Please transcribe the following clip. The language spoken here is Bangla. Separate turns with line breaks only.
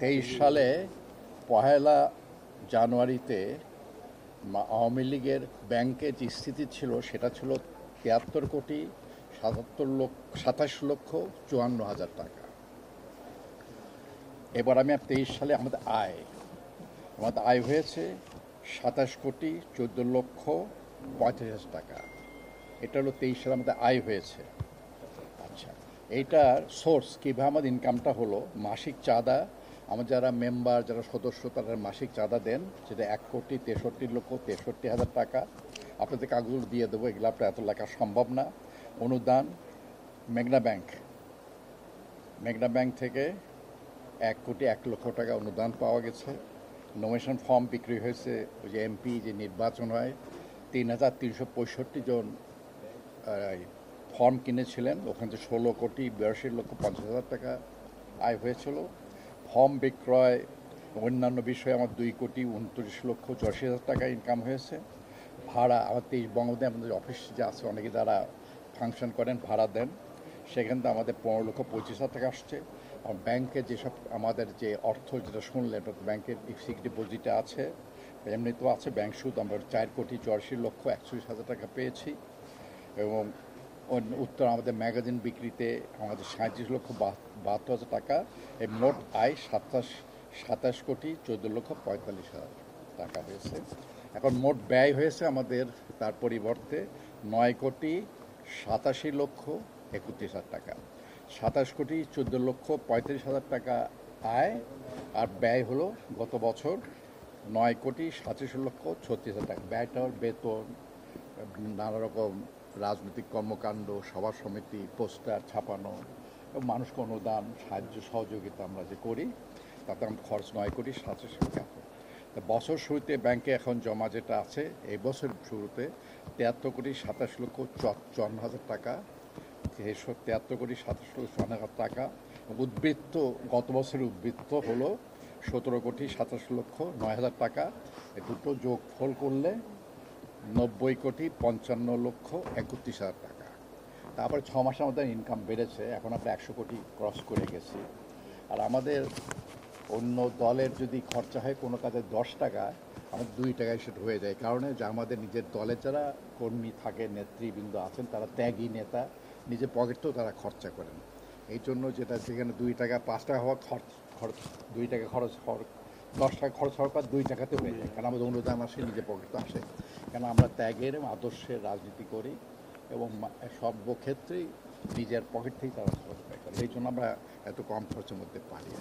তেইশ সালে পহেলা জানুয়ারিতে আওয়ামী লীগের ব্যাংকে যে স্থিতি ছিল সেটা ছিল 73 কোটি 27 লক্ষ টাকা। এবার আমি 23 সালে আমাদের আয় হয়েছে 27 কোটি 14 লক্ষ 35 হাজার টাকা। এটা হলো 23 সালে আমাদের আয় হয়েছে। আচ্ছা, এইটার সোর্স কীভাবে আমাদের ইনকামটা হলো, মাসিক চাঁদা আমার যারা মেম্বার যারা সদস্য তারা মাসিক চাঁদা দেন, সেটা 1,63,63,হাজার টাকা। আপনাদের কাগজগুলো দিয়ে দেবো, এগুলো আপনার এত লেখা সম্ভব না। অনুদান মেঘনা ব্যাংক থেকে 1,01,00,000 টাকা অনুদান পাওয়া গেছে। নমিনেশন ফর্ম বিক্রি হয়েছে, ওই যে এমপি যে নির্বাচন হয় 3,365 জন ফর্ম কিনেছিলেন, ওখান থেকে 16,82,50,000 টাকা আয় হয়েছিল। ফর্ম বিক্রয় অন্যান্য বিষয়ে আমার 2,29,84,000 টাকা ইনকাম হয়েছে। ভাড়া আমার 23 বঙ্গবন্ধু আমাদের অফিস যে আছে অনেকে যারা ফাংশন করেন ভাড়া দেন, সেখান থেকে আমাদের 15,25,000 টাকা আসছে। আর ব্যাংকে যেসব আমাদের যে অর্থ যেটা শুনলেন ব্যাংকের ফিক্সড ডিপোজিটে আছে, এমনিতেও আছে ব্যাংক সুদ আমরা 4,84,41,000 টাকা পেয়েছি। এবং উত্তর আমাদের ম্যাগাজিন বিক্রিতে আমাদের 37,72,000 টাকা। এই মোট আয় 27,14,14,45,000 টাকা হয়েছে। এখন মোট ব্যয় হয়েছে আমাদের তার পরিবর্তে 9,87,31,000 টাকা। 27,14,45,000 টাকা আয়, আর ব্যয় হলো গত বছর 9,87,36,000 টাকা। ব্যয়টা বেতন, নানা রকম রাজনৈতিক কর্মকাণ্ড, সভা সমিতি, পোস্টার ছাপানো এবং মানুষকে অনুদান সাহায্য সহযোগিতা আমরা যে করি, তাতে আমার খরচ 9,87,000 টাকা। বছর শুরুতে ব্যাংকে এখন জমা যেটা আছে, এই বছর শুরুতে 73,27,54,000 টাকা, 73,27,54,000 টাকা। উদ্বৃত্ত গত বছরের উদ্বৃত্ত হলো 17,27,09,000 টাকা। এ দুটো যোগফল করলে 90,55,31,000 টাকা। তারপরে 6 মাসের আমাদের ইনকাম বেড়েছে, এখন আমরা 100 কোটি ক্রস করে গেছি। আর আমাদের অন্য দলের যদি খরচা হয় কোনো কাজে 10 টাকা, আমাদের 2 টাকায় সেটা হয়ে যায়। কারণে যে আমাদের নিজের দলের যারা কর্মী থাকে, নেতৃবৃন্দ আছেন, তারা ত্যাগী নেতা, নিজের পকেটটাও তারা খরচা করেন। এই জন্য যেটা যেখানে 2 টাকা 5 টাকা হওয়া খরচ 2 টাকা খরচ হওয়ার 10 টাকা খরচ হওয়ার পর 2 টাকাতে হয়ে যায়, কারণ আমাদের অনুদান আসে, নিজের পকেটে আসে। কেন আমরা ত্যাগের এবং আদর্শের রাজনীতি করি এবং সর্বক্ষেত্রেই নিজের পকেট থেকেই তারা খরচ পায়। এই জন্য আমরা এত কম খরচের মধ্যে পারি।